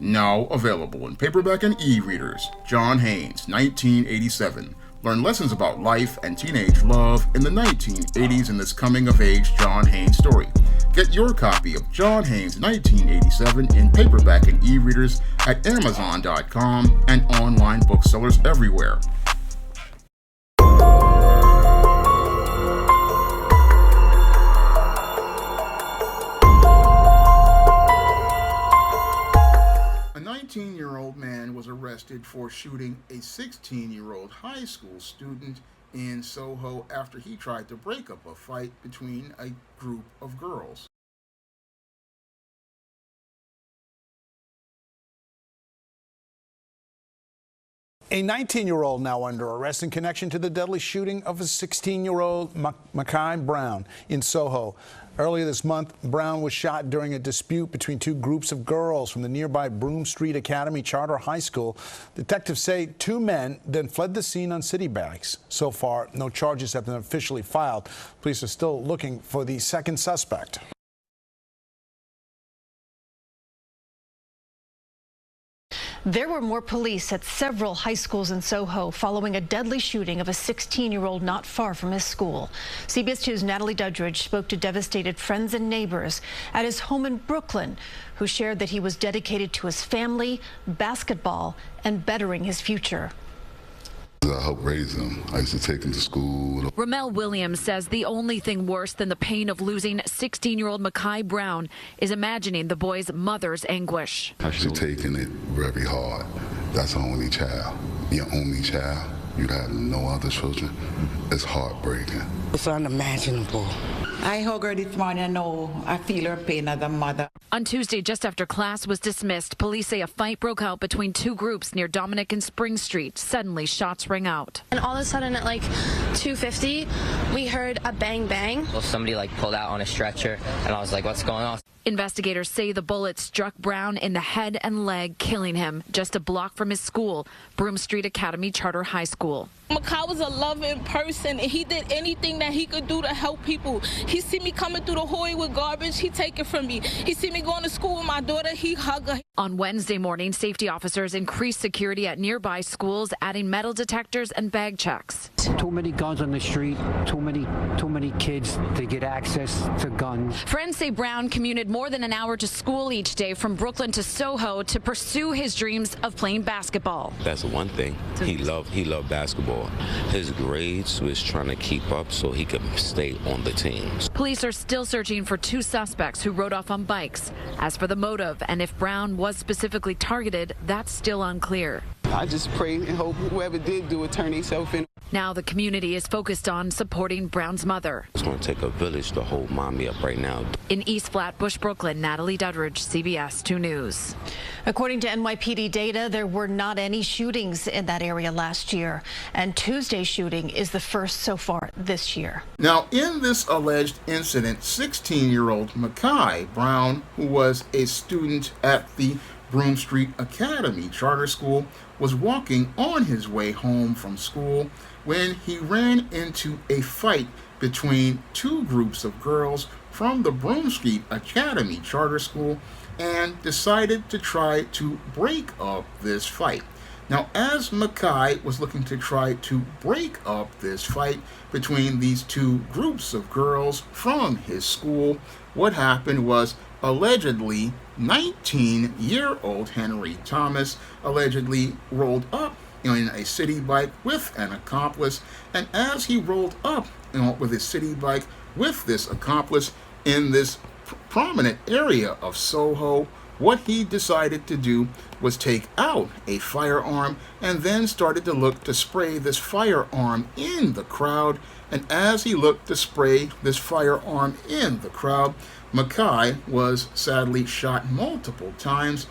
Now available in paperback and e-readers. John Haynes, 1987. Learn lessons about life and teenage love in the 1980s in this coming-of-age John Haynes story. Get your copy of John Haynes 1987 in paperback and e-readers at Amazon.com and online booksellers everywhere. A 19-year-old man was arrested for shooting a 16-year-old high school student in Soho after he tried to break up a fight between a group of girls. A 19-year-old now under arrest in connection to the deadly shooting of a 16-year-old Makai Brown in Soho. Earlier this month, Brown was shot during a dispute between two groups of girls from the nearby Broome Street Academy Charter High School. Detectives say two men then fled the scene on Citibikes. So far, no charges have been officially filed. Police are still looking for the second suspect. There were more police at several high schools in Soho following a deadly shooting of a 16-year-old not far from his school. CBS 2's Natalie Duddridge spoke to devastated friends and neighbors at his home in Brooklyn, who shared that he was dedicated to his family, basketball, and bettering his future. I helped raise him. I used to take him to school. Ramel Williams says the only thing worse than the pain of losing 16-year-old Makai Brown is imagining the boy's mother's anguish. She's taking it very hard. That's her only child. Your only child. You have no other children. It's heartbreaking. It's unimaginable. I hug her this morning. I know I feel her pain as a mother. On Tuesday, just after class was dismissed, police say a fight broke out between two groups near Dominic and Spring Street. Suddenly, shots rang out. And all of a sudden at like 2:50, we heard a bang bang. Well, somebody pulled out on a stretcher, and I was like, what's going on? Investigators say the bullet struck Brown in the head and leg, killing him just a block from his school, Broome Street Academy Charter High School. Makai was a loving person, and he did anything that he could do to help people. He see me coming through the hallway with garbage, he take it from me. He see me going to school with my daughter, he hug her. On Wednesday morning, safety officers increased security at nearby schools, adding metal detectors and bag checks. Too many guns on the street, too many kids to get access to guns. Friends say Brown commuted more than an hour to school each day from Brooklyn to Soho to pursue his dreams of playing basketball. That's one thing. He loved basketball. His grades was trying to keep up so he could stay on the teams. Police are still searching for two suspects who rode off on bikes. As for the motive and if Brown was specifically targeted, that's still unclear. I just pray and hope whoever did do it turn themselves in. Now the community is focused on supporting Brown's mother. It's going to take a village to hold mommy up right now. In East Flatbush, Brooklyn, Natalie Duddridge, CBS 2 News. According to NYPD data, there were not any shootings in that area last year, and Tuesday's shooting is the first so far this year. Now, in this alleged incident, 16-year-old Makai Brown, who was a student at the Broome Street Academy Charter School, was walking on his way home from school when he ran into a fight between two groups of girls from the Broome Street Academy Charter School and decided to try to break up this fight. Now, as Makai was looking to try to break up this fight between these two groups of girls from his school, what happened was allegedly 19-year-old Henry Thomas allegedly rolled up in a Citibike with an accomplice, and as he rolled up with his Citibike with this accomplice in this prominent area of Soho, what he decided to do was take out a firearm and then started to look to spray this firearm in the crowd. And as he looked to spray this firearm in the crowd, Makai was sadly shot multiple times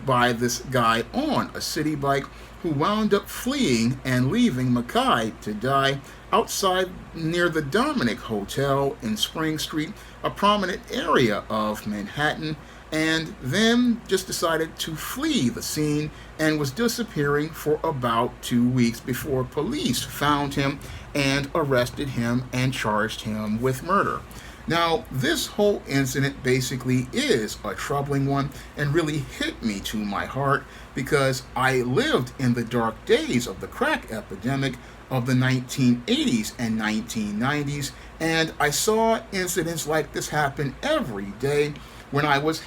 by this guy on a Citibike, who wound up fleeing and leaving Makai to die outside near the Dominic Hotel in Spring Street, a prominent area of Manhattan, and then just decided to flee the scene and was disappearing for about 2 weeks before police found him and arrested him and charged him with murder. Now, this whole incident basically is a troubling one and really hit me to my heart because I lived in the dark days of the crack epidemic of the 1980s and 1990s, and I saw incidents like this happen every day when I was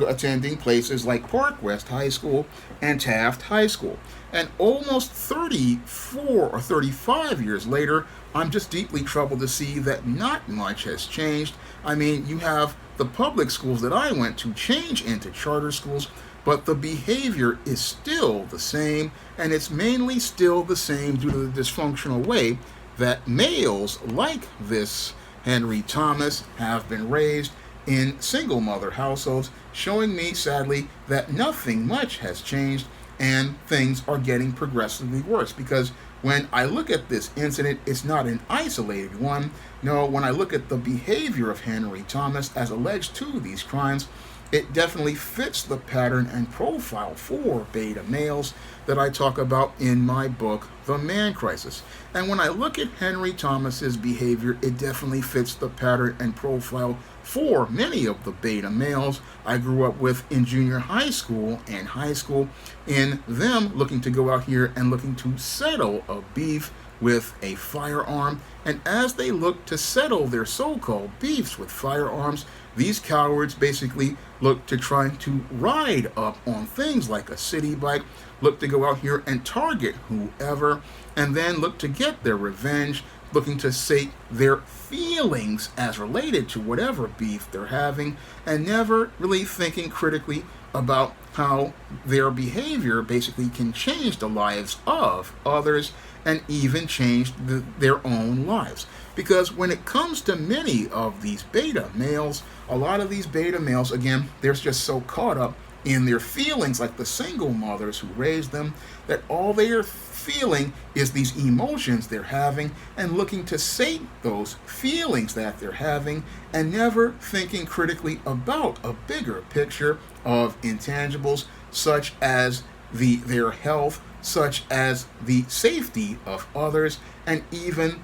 attending places like Park West High School and Taft High School. And almost 34 or 35 years later, I'm just deeply troubled to see that not much has changed. I mean, you have the public schools that I went to change into charter schools, but the behavior is still the same, and it's mainly still the same due to the dysfunctional way that males like this Henry Thomas have been raised in single mother households, showing me sadly that nothing much has changed and things are getting progressively worse. Because when I look at this incident, it's not an isolated one. No, when I look at the behavior of Henry Thomas as alleged to these crimes, it definitely fits the pattern and profile for beta males that I talk about in my book, The Man Crisis. And when I look at Henry Thomas's behavior, it definitely fits the pattern and profile for many of the beta males I grew up with in junior high school and high school, in them looking to go out here and looking to settle a beef with a firearm. And as they look to settle their so-called beefs with firearms, these cowards basically look to try to ride up on things like a Citibike, look to go out here and target whoever, and then look to get their revenge, looking to sate their feelings as related to whatever beef they're having, and never really thinking critically about how their behavior basically can change the lives of others and even change their own lives. Because when it comes to many of these beta males, a lot of these beta males, again, they're just so caught up in their feelings, like the single mothers who raised them, that all they are feeling is these emotions they're having and looking to sate those feelings that they're having and never thinking critically about a bigger picture of intangibles such as their health, such as the safety of others, and even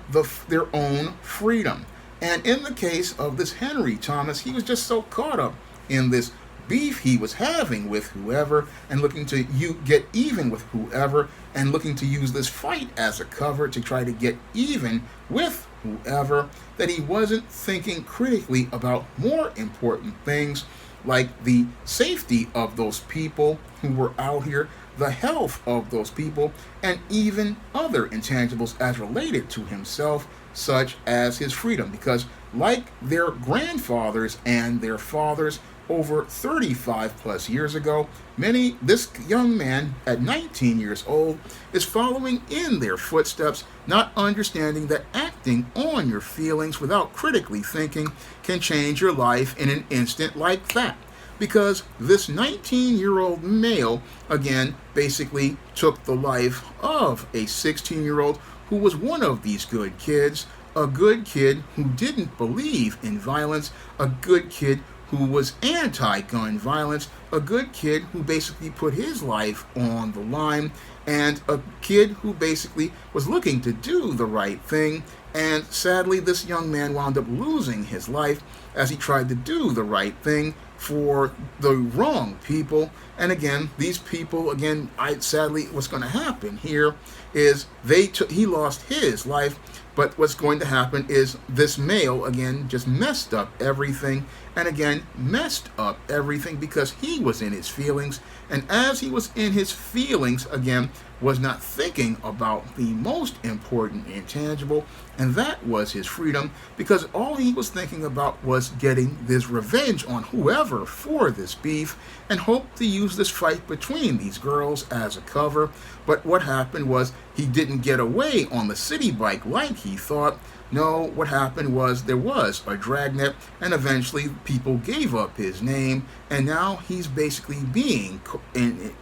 their own freedom. And in the case of this Henry Thomas, he was just so caught up in this beef he was having with whoever and looking to get even with whoever and looking to use this fight as a cover to try to get even with whoever, that he wasn't thinking critically about more important things like the safety of those people who were out here, the health of those people, and even other intangibles as related to himself, such as his freedom. Because like their grandfathers and their fathers over 35 plus years ago, this young man at 19 years old is following in their footsteps, not understanding that acting on your feelings without critically thinking can change your life in an instant like that. Because this 19-year-old male, again, basically took the life of a 16-year-old who was one of these good kids, a good kid who didn't believe in violence, a good kid who was anti-gun violence, a good kid who basically put his life on the line, and a kid who basically was looking to do the right thing. And sadly, this young man wound up losing his life as he tried to do the right thing for the wrong people. And again, these people, again, sadly, what's going to happen here is he lost his life, but what's going to happen is this male, again, just messed up everything, and again, messed up everything because he was in his feelings, and as he was in his feelings, again, was not thinking about the most important intangible, and that was his freedom, because all he was thinking about was getting this revenge on whoever for this beef, and hoped to use this fight between these girls as a cover. But what happened was he didn't get away on the Citibike like he thought. No, what happened was there was a dragnet, and eventually people gave up his name, and now he's basically being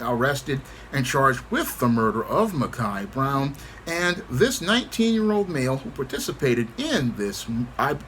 arrested and charged with the murder of Mekhi Brown. And this 19-year-old male who participated in this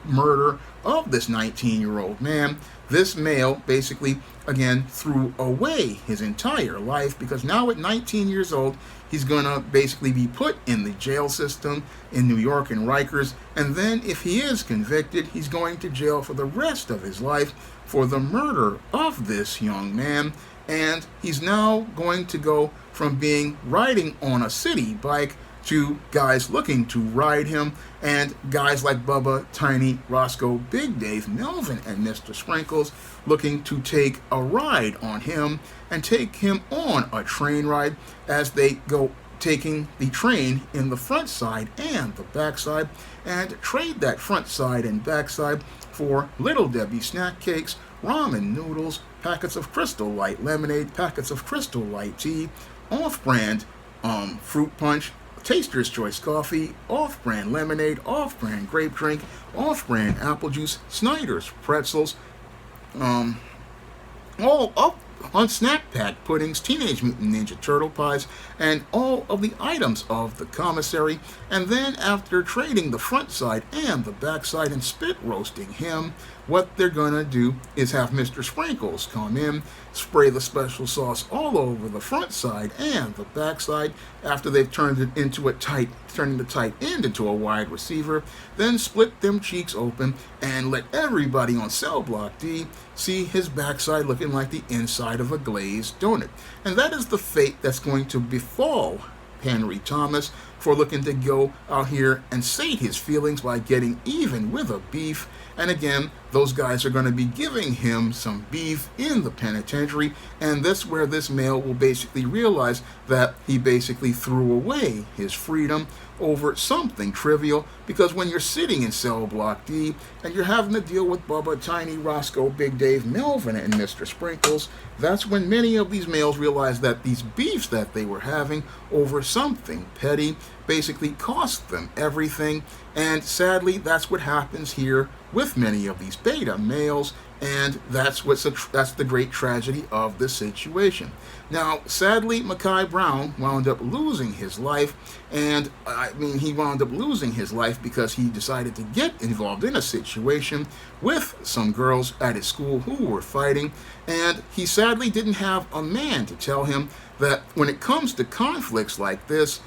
murder of this 19-year-old man, this male basically, again, threw away his entire life, because now at 19 years old, he's going to basically be put in the jail system in New York and Rikers, And then if he is convicted, he's going to jail for the rest of his life for the murder of this young man. And he's now going to go from being riding on a city bike to guys looking to ride him, and guys like Bubba, Tiny, Roscoe, Big Dave, Melvin, and Mr. Sprinkles looking to take a ride on him and take him on a train ride as they go taking the train in the front side and the back side, and trade that front side and back side for Little Debbie snack cakes, ramen noodles, packets of Crystal Light lemonade, packets of Crystal Light tea, off-brand fruit punch, Taster's Choice coffee, off-brand lemonade, off-brand grape drink, off-brand apple juice, Snyder's pretzels, all up on snack pack puddings, Teenage Mutant Ninja Turtle pies, and all of the items of the commissary. And then after trading the front side and the back side and spit roasting him, what they're gonna do is have Mr. Sprinkles come in, spray the special sauce all over the front side and the back side after they've turned it into turning the tight end into a wide receiver, then split them cheeks open and let everybody on Cell Block D see his backside looking like the inside of a glazed donut. And that is the fate that's going to befall Henry Thomas for looking to go out here and sate his feelings by getting even with a beef. And again, those guys are going to be giving him some beef in the penitentiary, and that's where this male will basically realize that he basically threw away his freedom over something trivial, because when you're sitting in Cell Block D and you're having to deal with Bubba, Tiny, Roscoe, Big Dave, Melvin, and Mr. Sprinkles, that's when many of these males realize that these beefs that they were having over something petty basically cost them everything. And sadly, that's what happens here with many of these beta males, and that's the great tragedy of the situation. Now, sadly, Mekhi Brown wound up losing his life, and he wound up losing his life because he decided to get involved in a situation with some girls at his school who were fighting, and he sadly didn't have a man to tell him that when it comes to conflicts like this,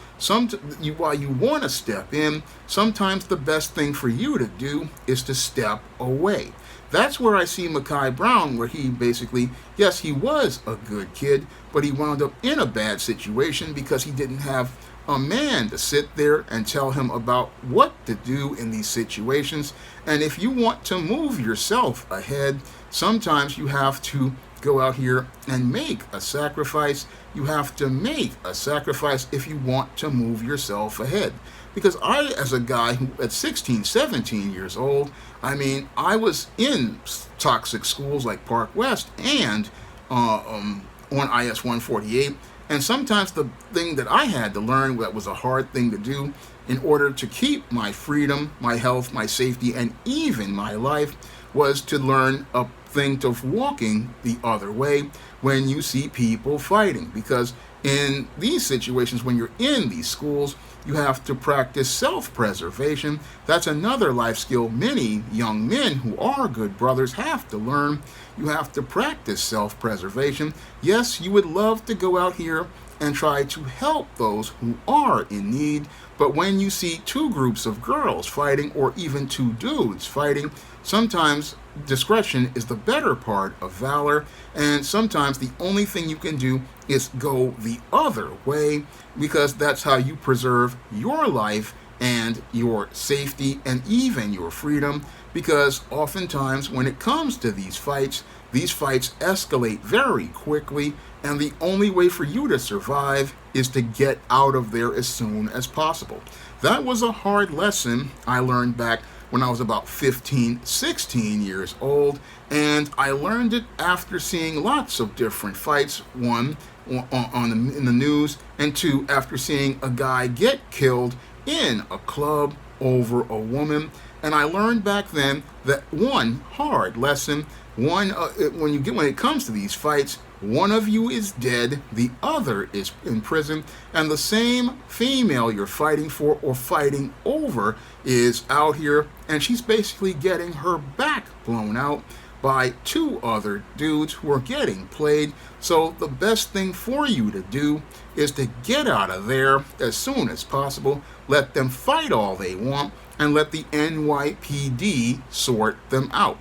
while you want to step in, sometimes the best thing for you to do is to step away. That's where I see Mekhi Brown, where he basically, yes, he was a good kid, but he wound up in a bad situation because he didn't have a man to sit there and tell him about what to do in these situations. And if you want to move yourself ahead, sometimes you have to go out here and make a sacrifice. You have to make a sacrifice if you want to move yourself ahead. Because I, as a guy who at 16, 17 years old, I was in toxic schools like Park West and on IS 148. And sometimes the thing that I had to learn that was a hard thing to do in order to keep my freedom, my health, my safety, and even my life was to learn a thing of walking the other way when you see people fighting. Because in these situations, when you're in these schools, you have to practice self-preservation. That's another life skill many young men who are good brothers have to learn. You have to practice self-preservation. Yes, you would love to go out here and try to help those who are in need, but when you see two groups of girls fighting, or even two dudes fighting, sometimes discretion is the better part of valor, and sometimes the only thing you can do is go the other way, because that's how you preserve your life and your safety and even your freedom. Because oftentimes when it comes to these fights escalate very quickly, and the only way for you to survive is to get out of there as soon as possible. That was a hard lesson I learned back when I was about 15, 16 years old, and I learned it after seeing lots of different fights, one, in the news, and two, after seeing a guy get killed in a club over a woman. And I learned back then that one hard lesson, when it comes to these fights, one of you is dead, the other is in prison, and the same female you're fighting for or fighting over is out here, and she's basically getting her back blown out by two other dudes who are getting played. So the best thing for you to do is to get out of there as soon as possible. Let them fight all they want, and let the NYPD sort them out.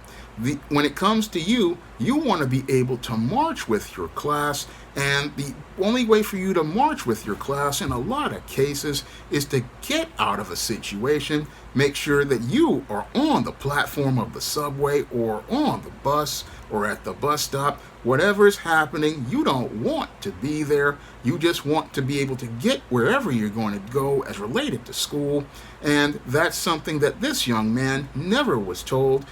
When it comes to you, you want to be able to march with your class, and the only way for you to march with your class in a lot of cases is to get out of a situation. Make sure that you are on the platform of the subway or on the bus or at the bus stop. Whatever is happening, you don't want to be there. You just want to be able to get wherever you're going to go as related to school, and that's something that this young man never was told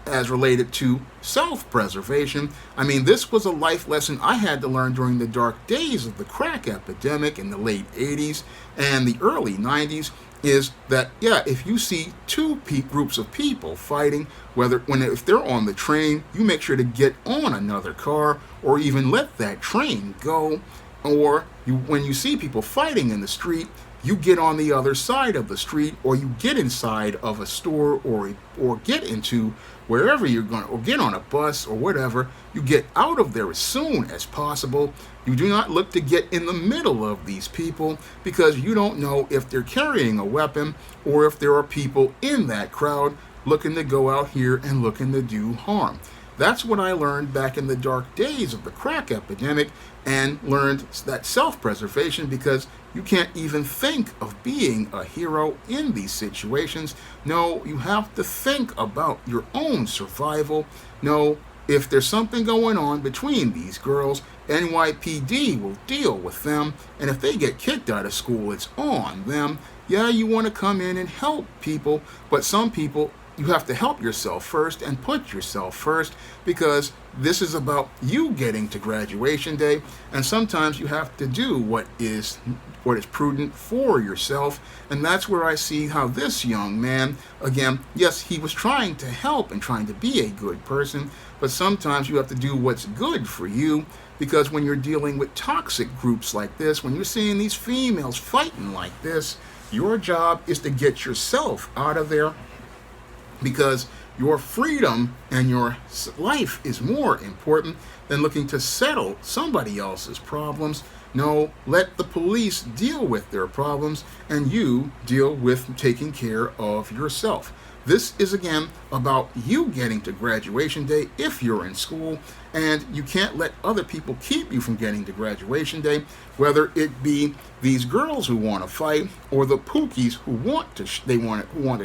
as related to self-preservation. I mean, this was a life lesson I had to learn during the dark days of the crack epidemic in the late 80s and the early 90s, is that, yeah, if you see two groups of people fighting, if they're on the train, you make sure to get on another car or even let that train go. Or when you see people fighting in the street, you get on the other side of the street, or you get inside of a store, or get into wherever you're going, or get on a bus or whatever. You get out of there as soon as possible. You do not look to get in the middle of these people, because you don't know if they're carrying a weapon or if there are people in that crowd looking to go out here and looking to do harm. That's what I learned back in the dark days of the crack epidemic, and learned that self-preservation, because you can't even think of being a hero in these situations. No, you have to think about your own survival. No, if there's something going on between these girls, NYPD will deal with them, and if they get kicked out of school, it's on them. Yeah, you want to come in and help people, but some people, you have to help yourself first and put yourself first, because this is about you getting to graduation day, and sometimes you have to do what is prudent for yourself. And that's where I see how this young man, again, yes, he was trying to help and trying to be a good person, but sometimes you have to do what's good for you, because when you're dealing with toxic groups like this, when you're seeing these females fighting like this, your job is to get yourself out of there, because your freedom and your life is more important than looking to settle somebody else's problems. No, let the police deal with their problems, and you deal with taking care of yourself. This is, again, about you getting to graduation day if you're in school, and you can't let other people keep you from getting to graduation day, whether it be these girls who want to fight, or the Pookies who want to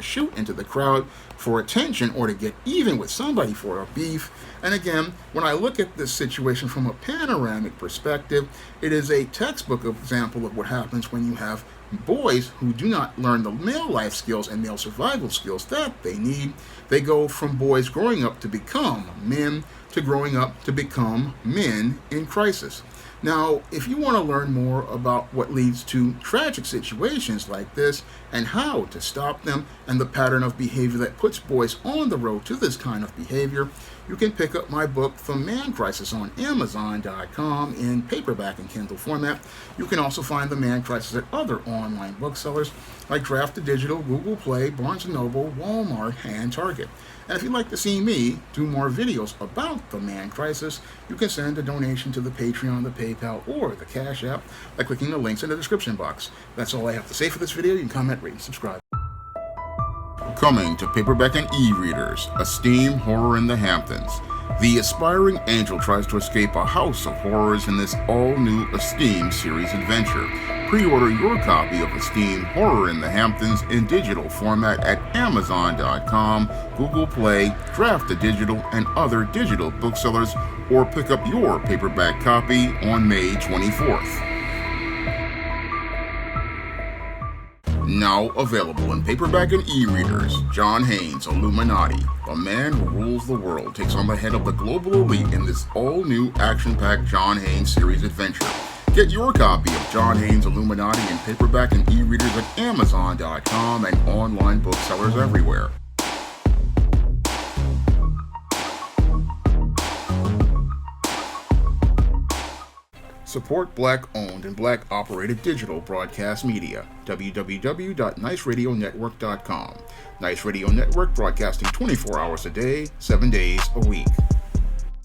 shoot into the crowd for attention, or to get even with somebody for a beef. And again, when I look at this situation from a panoramic perspective, it is a textbook example of what happens when you have boys who do not learn the male life skills and male survival skills that they need. They go from boys growing up to become men to growing up to become men in crisis. Now, if you want to learn more about what leads to tragic situations like this and how to stop them, and the pattern of behavior that puts boys on the road to this kind of behavior, you can pick up my book, The Man Crisis, on Amazon.com in paperback and Kindle format. You can also find The Man Crisis at other online booksellers like Draft to Digital, Google Play, Barnes & Noble, Walmart, and Target. And if you'd like to see me do more videos about The Man Crisis, you can send a donation to the Patreon, the PayPal, or the Cash App by clicking the links in the description box. That's all I have to say for this video. You can comment, rate, and subscribe. Coming to paperback and e-readers, Esteem Horror in the Hamptons. The aspiring angel tries to escape a house of horrors in this all-new Esteem series adventure. Pre-order your copy of Esteem Horror in the Hamptons in digital format at Amazon.com, Google Play, Draft to Digital, and other digital booksellers, or pick up your paperback copy on May 24th. Now available in paperback and e-readers, John Haynes' Illuminati, the man who rules the world, takes on the head of the global elite in this all-new action-packed John Haynes series adventure. Get your copy of John Haynes' Illuminati in paperback and e-readers at Amazon.com and online booksellers everywhere. Support Black-owned and Black-operated digital broadcast media. www.niceradionetwork.com. Nice Radio Network, broadcasting 24 hours a day, 7 days a week.